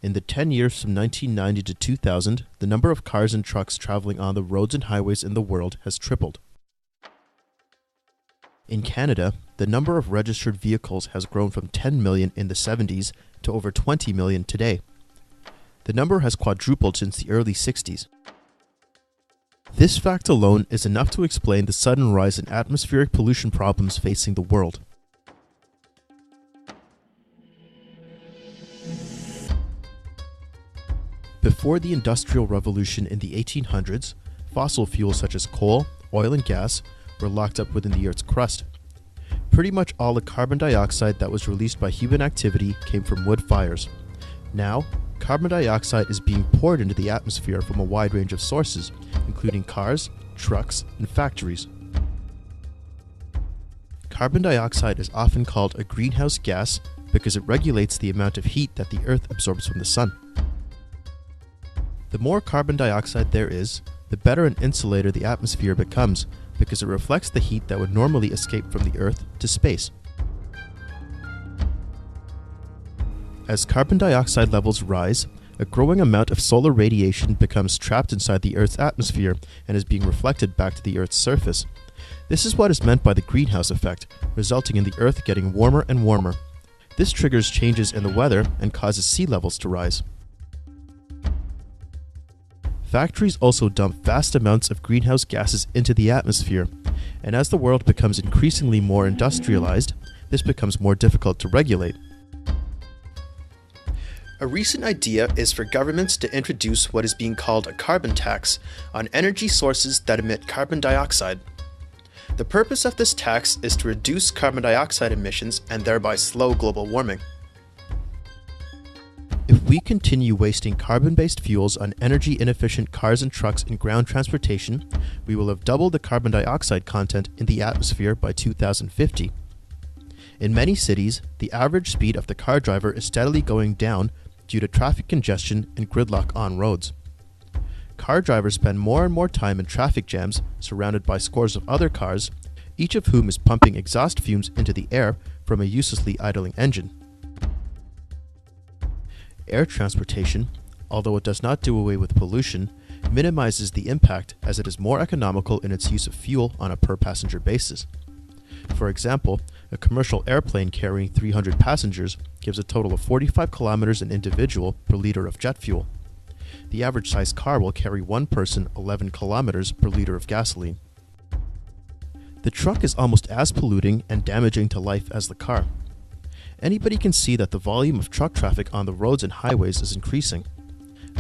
In the 10 years from 1990 to 2000, the number of cars and trucks traveling on the roads and highways in the world has tripled. In Canada, the number of registered vehicles has grown from 10 million in the 70s to over 20 million today. The number has quadrupled since the early 60s. This fact alone is enough to explain the sudden rise in atmospheric pollution problems facing the world. Before the Industrial Revolution in the 1800s, fossil fuels such as coal, oil, and gas were locked up within the Earth's crust. Pretty much all the carbon dioxide that was released by human activity came from wood fires. Now, carbon dioxide is being poured into the atmosphere from a wide range of sources, including cars, trucks, and factories. Carbon dioxide is often called a greenhouse gas because it regulates the amount of heat that the Earth absorbs from the sun. The more carbon dioxide there is, the better an insulator the atmosphere becomes because it reflects the heat that would normally escape from the Earth to space. As carbon dioxide levels rise, a growing amount of solar radiation becomes trapped inside the Earth's atmosphere and is being reflected back to the Earth's surface. This is what is meant by the greenhouse effect, resulting in the Earth getting warmer and warmer. This triggers changes in the weather and causes sea levels to rise. Factories also dump vast amounts of greenhouse gases into the atmosphere, and as the world becomes increasingly more industrialized, this becomes more difficult to regulate. A recent idea is for governments to introduce what is being called a carbon tax on energy sources that emit carbon dioxide. The purpose of this tax is to reduce carbon dioxide emissions and thereby slow global warming. If we continue wasting carbon-based fuels on energy-inefficient cars and trucks in ground transportation, we will have doubled the carbon dioxide content in the atmosphere by 2050. In many cities, the average speed of the car driver is steadily going down due to traffic congestion and gridlock on roads. Car drivers spend more and more time in traffic jams surrounded by scores of other cars, each of whom is pumping exhaust fumes into the air from a uselessly idling engine. Air transportation, although it does not do away with pollution, minimizes the impact as it is more economical in its use of fuel on a per-passenger basis. For example, a commercial airplane carrying 300 passengers gives a total of 45 kilometers an individual per liter of jet fuel. The average size car will carry one person 11 kilometers per liter of gasoline. The truck is almost as polluting and damaging to life as the car. Anybody can see that the volume of truck traffic on the roads and highways is increasing.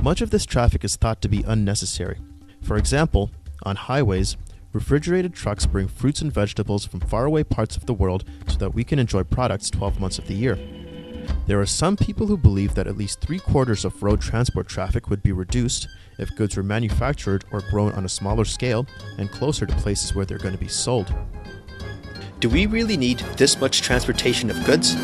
Much of this traffic is thought to be unnecessary. For example, on highways, refrigerated trucks bring fruits and vegetables from faraway parts of the world so that we can enjoy products 12 months of the year. There are some people who believe that at least 3/4 of road transport traffic would be reduced if goods were manufactured or grown on a smaller scale and closer to places where they're going to be sold. Do we really need this much transportation of goods?